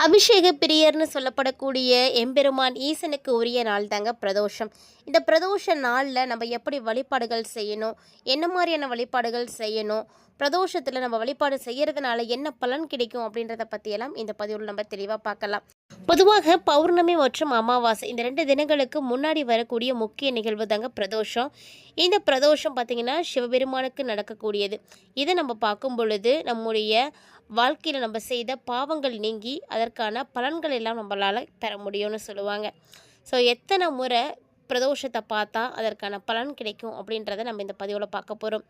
அபிஷேக பிரியர்னு சொல்லப்படக்கூடிய எம்பெருமான் ஈசனுக்கு உரிய நாள் தாங்க பிரதோஷம். இந்த பிரதோஷ நாளில் நம்ம எப்படி வழிபாடுகள் செய்யணும், என்ன மாதிரியான வழிபாடுகள் செய்யணும், பிரதோஷத்தில் நம்ம வழிபாடு செய்கிறதுனால என்ன பலன் கிடைக்கும் அப்படின்றத பற்றியெல்லாம் இந்த பதிவில் நம்ம தெளிவாக பார்க்கலாம். பொதுவாக பௌர்ணமி மற்றும் அமாவாசை இந்த 2 தினங்களுக்கு முன்னாடி வரக்கூடிய முக்கிய நிகழ்வு தாங்க பிரதோஷம். இந்த பிரதோஷம் பார்த்திங்கன்னா சிவபெருமானுக்கு நடக்கக்கூடியது. இதை நம்ம பார்க்கும் பொழுது நம்முடைய வாழ்க்கையில் நம்ம செய்த பாவங்கள் நீங்கி அதற்கான பலன்கள் எல்லாம் நம்மளால் பெற முடியும்னு சொல்லுவாங்க. ஸோ எத்தனை முறை பிரதோஷத்தை பார்த்தா அதற்கான பலன் கிடைக்கும் அப்படின்றத நம்ம இந்த பதிவில் பார்க்க போகிறோம்.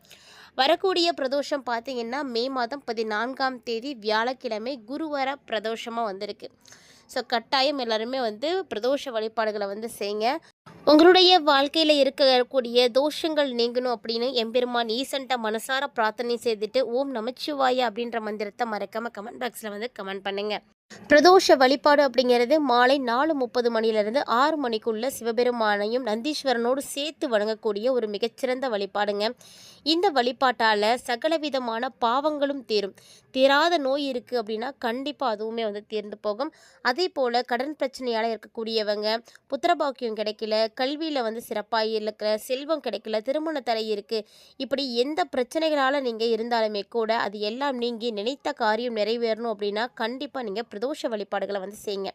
வரக்கூடிய பிரதோஷம் பார்த்திங்கன்னா மே மாதம் 14ஆம் தேதி வியாழக்கிழமை குருவார பிரதோஷமாக வந்திருக்கு. ஸோ கட்டாயம் எல்லாருமே பிரதோஷ வழிபாடுகளை செய்யுங்க. உங்களுடைய வாழ்க்கையில் இருக்கக்கூடிய தோஷங்கள் நீங்கணும் அப்படின்னு எம்பெருமான் ஈசன்ட்ட மனசார பிரார்த்தனை செய்துட்டு ஓம் நமச்சிவாய அப்படின்ற மந்திரத்தை மறக்காமல் கமெண்ட் பாக்ஸில் கமெண்ட் பண்ணுங்கள். பிரதோஷ வழிபாடு அப்படிங்கிறது மாலை 4:30 மணிலிருந்து 6 மணிக்குள்ள சிவபெருமானையும் நந்தீஸ்வரனோடு சேர்த்து வணங்கக்கூடிய ஒரு மிகச்சிறந்த வழிபாடுங்க. இந்த வழிபாட்டால் சகலவிதமான பாவங்களும் தீரும். தீராத நோய் இருக்குது அப்படின்னா கண்டிப்பாக அதுவுமே தீர்ந்து போகும். அதே போல் கடன் பிரச்சனையால் இருக்கக்கூடியவங்க, புத்திரபாக்கியம் கிடைக்கல, கல்வியில் சிறப்பாக இருக்கிற, செல்வம் கிடைக்கல, திருமண தடை இருக்குது, இப்படி எந்த பிரச்சனைகளால் நீங்கள் இருந்தாலுமே கூட அது எல்லாம் நீங்கி நினைத்த காரியம் நிறைவேறணும் அப்படின்னா கண்டிப்பாக நீங்கள் பிரதோஷ வழிபாடுகளை செய்யுங்க.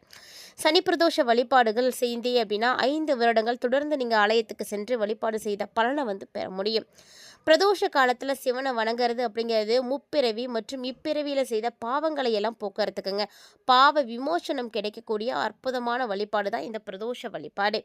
சனி பிரதோஷ வழிபாடுகள் செய்தீங்க அப்படின்னா 5 வருடங்கள் தொடர்ந்து நீங்கள் ஆலயத்துக்கு சென்று வழிபாடு செய்த பலனை பெற முடியும். பிரதோஷ காலத்தில் சிவனை வணங்குறது அப்படிங்கிறது முப்பிறவி மற்றும் இப்பிறவியில் செய்த பாவங்களை எல்லாம் போக்குறதுக்குங்க. பாவ விமோசனம் கிடைக்கக்கூடிய அற்புதமான வழிபாடு தான் இந்த பிரதோஷ வழிபாடு.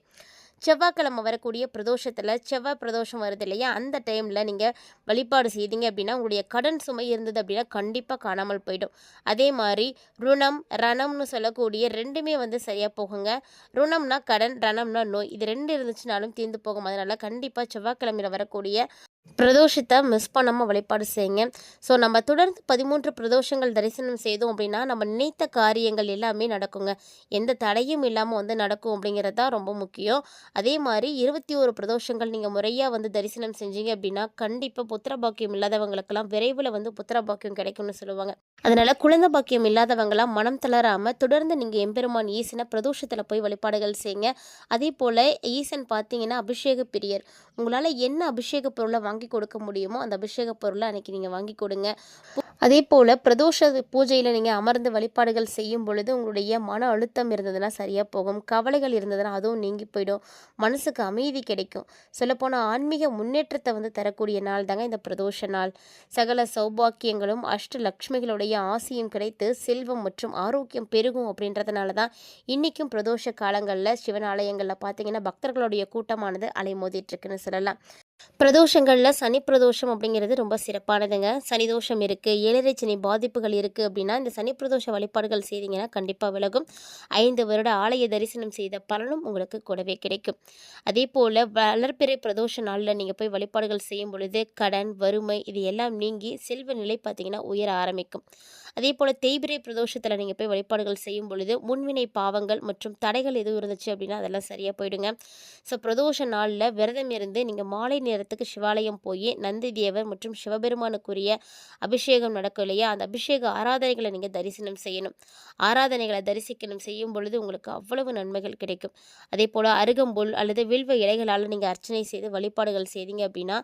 செவ்வாய்க்கிழமை வரக்கூடிய பிரதோஷத்தில் செவ்வாய் பிரதோஷம் வருது இல்லையா, அந்த டைமில் நீங்கள் வழிபாடு செய்தீங்க அப்படின்னா உங்களுடைய கடன் சுமை இருந்தது அப்படின்னா கண்டிப்பாக காணாமல் போயிடும். அதே மாதிரி ருணம் ரணம்னு சொல்லக்கூடிய ரெண்டுமே சரியாக போகுங்க. ருணம்னா கடன், ரணம்னா நோய், இது 2 இருந்துச்சுனாலும் தீர்ந்து போகும். அதனால் கண்டிப்பாக செவ்வாய்க்கிழமையில் வரக்கூடிய பிரதோஷத்தை மிஸ் பண்ணாமல் வழிபாடு செய்யுங்க. ஸோ நம்ம தொடர்ந்து 13 பிரதோஷங்கள் தரிசனம் செய்தோம் அப்படின்னா நம்ம நினைத்த காரியங்கள் எல்லாமே நடக்குங்க. எந்த தடையும் இல்லாமல் நடக்கும் அப்படிங்கிறது தான் ரொம்ப முக்கியம். அதே மாதிரி 21 பிரதோஷங்கள் நீங்கள் முறையாக தரிசனம் செஞ்சீங்க அப்படின்னா கண்டிப்பாக புத்திர பாக்கியம் இல்லாதவங்களுக்கெல்லாம் விரைவில் புத்திர பாக்கியம் கிடைக்கும்னு சொல்லுவாங்க. அதனால் குழந்தை பாக்கியம் இல்லாதவங்களாம் மனம் தளராமல் தொடர்ந்து நீங்கள் எம்பெருமான் ஈசனை பிரதோஷத்தில் போய் வழிபாடுகள் செய்யுங்க. அதே போல் ஈசன் பார்த்தீங்கன்னா அபிஷேக பிரியர். உங்களால் என்ன அபிஷேக பொருளை வாங்கி கொடுக்க முடியுமோ அந்த அபிஷேக பொருளை அன்றைக்கி நீங்கள் வாங்கி கொடுங்க. அதே போல் பிரதோஷ பூஜையில் நீங்கள் அமர்ந்து வழிபாடுகள் செய்யும் பொழுது உங்களுடைய மன அழுத்தம் இருந்ததுன்னா சரியாக போகும். கவலைகள் இருந்ததுன்னா அதுவும் நீங்கி போயிடும். மனசுக்கு அமைதி கிடைக்கும். சொல்லப்போனால் ஆன்மீக முன்னேற்றத்தை தரக்கூடிய நாள் தாங்க இந்த பிரதோஷ நாள். சகல சௌபாக்கியங்களும் அஷ்டலக்ஷ்மிகளுடைய ஆசியும் கிடைத்து செல்வம் மற்றும் ஆரோக்கியம் பெருகும். அப்படின்றதுனால தான் இன்றைக்கும் பிரதோஷ காலங்களில் சிவன் ஆலயங்களில் பார்த்தீங்கன்னா பக்தர்களுடைய கூட்டமானது அலைமோதிட்டுருக்குன்னு சொல்லலாம். பிரதோஷங்களில் சனி பிரதோஷம் அப்படிங்கிறது ரொம்ப சிறப்பானதுங்க. சனி தோஷம் இருக்குது, 7 சனி பாதிப்புகள் இருக்குது அப்படின்னா இந்த சனி பிரதோஷ வழிபாடுகள் செய்தீங்கன்னா கண்டிப்பாக விலகும். 5 வருட ஆலய தரிசனம் செய்த பலனும் உங்களுக்கு கூடவே கிடைக்கும். அதே போல் வளர்பிறை பிரதோஷ நாளில் நீங்கள் போய் வழிபாடுகள் செய்யும் பொழுது கடன், வறுமை இது எல்லாம் நீங்கி செல்வ நிலை பார்த்திங்கன்னா உயர ஆரம்பிக்கும். அதே போல் தேய்பிறை பிரதோஷத்தில் நீங்கள் போய் வழிபாடுகள் செய்யும் பொழுது முன்வினை பாவங்கள் மற்றும் தடைகள் எதுவும் இருந்துச்சு அப்படின்னா அதெல்லாம் சரியாக போயிடுங்க. ஸோ பிரதோஷ நாளில் விரதம் இருந்து நீங்கள் மாலை நேரத்துக்கு சிவாலயம் போய் நந்தி தேவர் மற்றும் சிவபெருமானுக்குரிய அபிஷேகம் நடக்கும் இல்லையா, அந்த அபிஷேக ஆராதனைகளை நீங்கள் தரிசனம் செய்யணும். ஆராதனைகளை தரிசிக்கணும் செய்யும் பொழுது உங்களுக்கு அவ்வளவு நன்மைகள் கிடைக்கும். அதே போல் அருகம்புல் அல்லது வில்வ இலைகளால் நீங்கள் அர்ச்சனை செய்து வழிபாடுகள் செய்தீங்க அப்படின்னா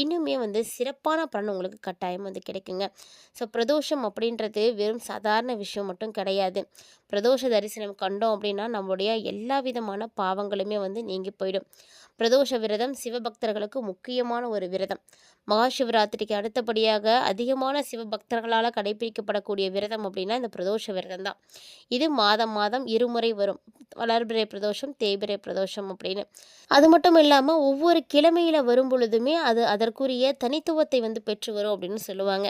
இன்னுமே சிறப்பான பலன் உங்களுக்கு கட்டாயம் கிடைக்குங்க. ஸோ பிரதோஷம் அப்படின்றது வெறும் சாதாரண விஷயம் மட்டும் கிடையாது. பிரதோஷ தரிசனம் கண்டோம் அப்படின்னா நம்மளுடைய எல்லா விதமான பாவங்களுமே நீங்கி போயிடும். பிரதோஷ விரதம் சிவபக்தர்களுக்கு முக்கியமான ஒரு விரதம். மகாசிவராத்திரிக்கு அடுத்தபடியாக அதிகமான சிவபக்தர்களால் கடைபிடிக்கப்படக்கூடிய விரதம் அப்படின்னா இந்த பிரதோஷ விரதம் தான். இது மாதம் மாதம் 2 முறை வரும். வளர்பிறை பிரதோஷம், தேய்பிறை பிரதோஷம் அப்படின்னு. அது மட்டும் இல்லாமல் ஒவ்வொரு கிழமையில் வரும் பொழுதுமே அது அதற்குரிய தனித்துவத்தை பெற்று வரும் அப்படின்னு சொல்லுவாங்க.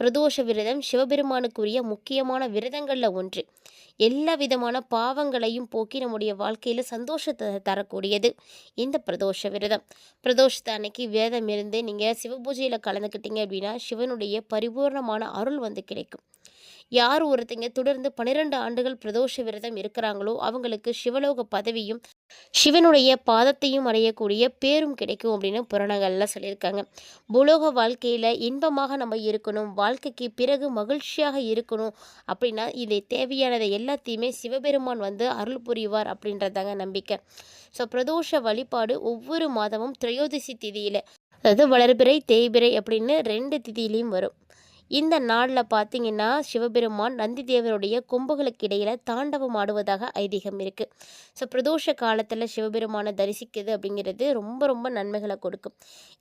பிரதோஷ விரதம் சிவபெருமானுக்குரிய முக்கியமான விரதங்களில் ஒன்று. எல்லா விதமான பாவங்களையும் போக்கி நம்முடைய வாழ்க்கையில் சந்தோஷத்தை தரக்கூடியது இந்த பிரதோஷ விரதம். பிரதோஷத்தை அன்னைக்கு விரதம் இருந்து நீங்கள் சிவபூஜையில் கலந்துக்கிட்டீங்க அப்படின்னா சிவனுடைய பரிபூர்ணமான அருள் கிடைக்கும். யார் ஒருத்தங்க தொடர்ந்து 12 ஆண்டுகள் பிரதோஷ விரதம் இருக்கிறாங்களோ அவங்களுக்கு சிவலோக பதவியும் சிவனுடைய பாதத்தையும் அடையக்கூடிய பேரும் கிடைக்கும் அப்படின்னு புராணங்கள்ல சொல்லியிருக்காங்க. பூலோக வாழ்க்கையில் இன்பமாக நம்ம இருக்கணும், வாழ்க்கைக்கு பிறகு மகிழ்ச்சியாக இருக்கணும் அப்படின்னா இதை தேவையானதை எல்லாத்தையுமே சிவபெருமான் வந்து அருள் புரிவார் அப்படின்றதாங்க நம்பிக்கை. ஸோ பிரதோஷ வழிபாடு ஒவ்வொரு மாதமும் திரையோதசி திதியில், அதாவது வளர்பிறை தேய்பிறை அப்படின்னு 2 திதியிலையும் வரும். இந்த நாளில் பார்த்தீங்கன்னா சிவபெருமான் நந்தி தேவருடைய கொம்புகளுக்கு இடையில தாண்டவம் ஆடுவதாக ஐதீகம் இருக்குது. ஸோ பிரதோஷ காலத்தில் சிவபெருமானை தரிசிக்குது அப்படிங்கிறது ரொம்ப ரொம்ப நன்மைகளை கொடுக்கும்.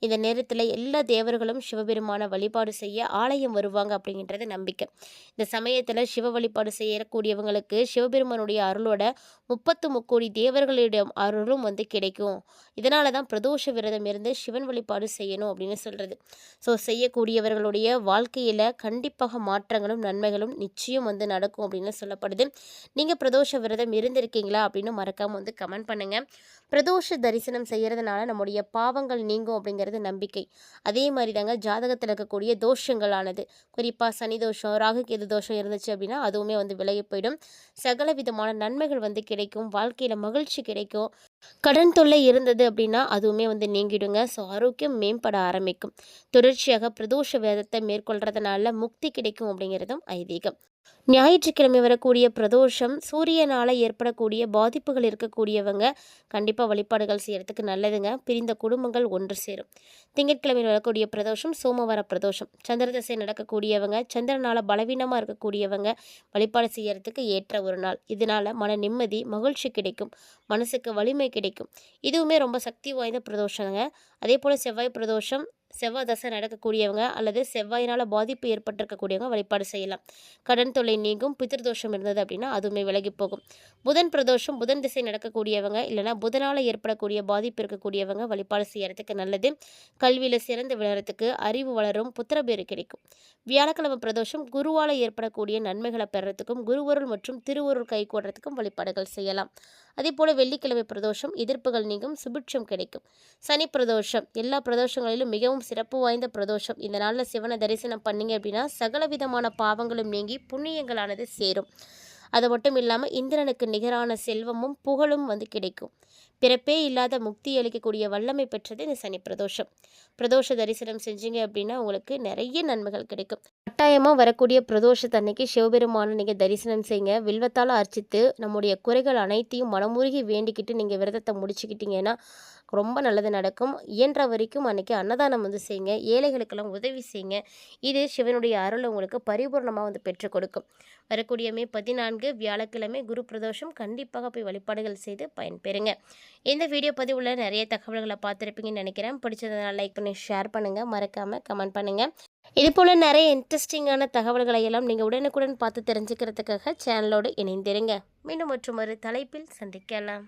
இந்த நேரத்தில் எல்லா தேவர்களும் சிவபெருமானை வழிபாடு செய்ய ஆலயம் வருவாங்க அப்படிங்கிறது நம்பிக்கை. இந்த சமயத்தில் சிவ வழிபாடு செய்யக்கூடியவங்களுக்கு சிவபெருமானுடைய அருளோட 33 தேவர்களிடம் அருளும் வந்து கிடைக்கும். இதனால தான் பிரதோஷ விரதம் இருந்து சிவன் வழிபாடு செய்யணும் அப்படின்னு சொல்கிறது. ஸோ செய்யக்கூடியவர்களுடைய வாழ்க்கையில் கண்டிப்பாக மாற்றங்களும் நன்மைகளும் நிச்சயம் வந்து நடக்கும் அப்படின்னு சொல்லப்படுது. நீங்கள் பிரதோஷ விரதம் இருந்திருக்கீங்களா அப்படின்னு மறக்காமல் வந்து கமெண்ட் பண்ணுங்கள். பிரதோஷ தரிசனம் செய்கிறதுனால நம்முடைய பாவங்கள் நீங்கும் அப்படிங்கிறது நம்பிக்கை. அதே மாதிரி தாங்க ஜாதகத்தில் இருக்கக்கூடிய தோஷங்களானது, குறிப்பாக சனி தோஷம், ராகு கேது தோஷம் இருந்துச்சு அப்படின்னா அதுவுமே வந்து விலகி போயிடும். சகல விதமான நன்மைகள் வந்து கிடைக்கும், வாழ்க்கையில் மகிழ்ச்சி கிடைக்கும். கடன் தொல்லை இருந்தது அப்படின்னா அதுவுமே வந்து நீங்கிடுங்க. ஸோ ஆரோக்கியம் மேம்பட ஆரம்பிக்கும். தொடர்ச்சியாக பிரதோஷ விரதத்தை மேற்கொள்றதுனால முக்தி கிடைக்கும் அப்படிங்கிறதும் ஐதீகம். ஞாயிற்றுக்கிழமை வரக்கூடிய பிரதோஷம் சூரியனால் ஏற்படக்கூடிய பாதிப்புகள் இருக்கக்கூடியவங்க கண்டிப்பாக வழிபாடுகள் செய்கிறதுக்கு நல்லதுங்க. பிரிந்த குடும்பங்கள் ஒன்று சேரும். திங்கட்கிழமை வரக்கூடிய பிரதோஷம் சோமவார பிரதோஷம். சந்திர திசை நடக்கக்கூடியவங்க, சந்திரனால் பலவீனமாக இருக்கக்கூடியவங்க வழிபாடு செய்கிறதுக்கு ஏற்ற ஒரு நாள். இதனால் மன நிம்மதி, மகிழ்ச்சி கிடைக்கும், மனசுக்கு வலிமை கிடைக்கும். இதுவுமே ரொம்ப சக்தி வாய்ந்த பிரதோஷங்க. அதே போல் செவ்வாய் பிரதோஷம், செவ்வாய் தசை நடக்கக்கூடியவங்க அல்லது செவ்வாயினால் பாதிப்பு ஏற்பட்டிருக்கக்கூடியவங்க வழிபாடு செய்யலாம். கடன் தொல்லை நீங்கும். பித்திருதோஷம் இருந்தது அப்படின்னா அதுவுமே விலகி போகும். புதன் பிரதோஷம், புதன் திசை நடக்கக்கூடியவங்க இல்லைனா புதனால் ஏற்படக்கூடிய பாதிப்பு இருக்கக்கூடியவங்க வழிபாடு செய்யறதுக்கு நல்லது. கல்வியில் சிறந்து விளறதுக்கு, அறிவு வளரும், புத்திரபேறு கிடைக்கும். வியாழக்கிழமை பிரதோஷம் குருவால் ஏற்படக்கூடிய நன்மைகளை பெறத்துக்கும், குருவருள் மற்றும் திருவருள் கைகூடுறதுக்கும் வழிபாடுகள் செய்யலாம். அதே போல் வெள்ளிக்கிழமை பிரதோஷம் எதிர்ப்புகள் நீங்கும், சுபிட்சம் கிடைக்கும். சனி பிரதோஷம் எல்லா பிரதோஷங்களிலும் மிகவும் சிறப்பு வாய்ந்த பிரதோஷம். இந்த நாளில் சிவனை தரிசனம் பண்ணிங்க அப்படின்னா சகல விதமான பாவங்களும் நீங்கி புண்ணியங்களானது சேரும். அது மட்டும் இல்லாமல் இந்திரனுக்கு நிகரான செல்வமும் புகழும் வந்து கிடைக்கும். பிறப்பே இல்லாத முக்தி அளிக்கக்கூடிய வல்லமை பெற்றது இந்த சனி பிரதோஷம். பிரதோஷ தரிசனம் செஞ்சீங்க அப்படின்னா உங்களுக்கு நிறைய நன்மைகள் கிடைக்கும். கட்டாயமாக வரக்கூடிய பிரதோஷத்தன்னைக்கு சிவபெருமானை நீங்கள் தரிசனம் செய்யுங்க. வில்வத்தால் அர்ச்சித்து நம்முடைய குறைகள் அனைத்தையும் மனமுருகி வேண்டிக்கிட்டு நீங்கள் விரதத்தை முடிச்சுக்கிட்டீங்கன்னா ரொம்ப நல்லது நடக்கும். இயன்ற வரைக்கும் அன்றைக்கி அன்னதானம் வந்து செய்யுங்க, ஏழைகளுக்கெல்லாம் உதவி செய்யுங்க. இது சிவனுடைய அருள் உங்களுக்கு பரிபூர்ணமாக வந்து பெற்றுக் கொடுக்கும். வரக்கூடிய மே 14 வியாழக்கிழமை குரு பிரதோஷம். கண்டிப்பாக போய் வழிபாடுகள் செய்து பயன்பெறுங்க. இந்த வீடியோ பதிவில் நிறைய தகவல்களை பார்த்துருப்பீங்கன்னு நினைக்கிறேன். பிடிச்சதுனால லைக் பண்ணி ஷேர் பண்ணுங்கள், மறக்காமல் கமெண்ட் பண்ணுங்கள். இது போல் நிறைய இன்ட்ரெஸ்டிங்கான தகவல்களை எல்லாம் நீங்கள் உடனுக்குடன் பார்த்து தெரிஞ்சுக்கிறதுக்காக சேனலோடு இணைந்திருங்க. மீண்டும் மற்றொரு தலைப்பில் சந்திக்கலாம்.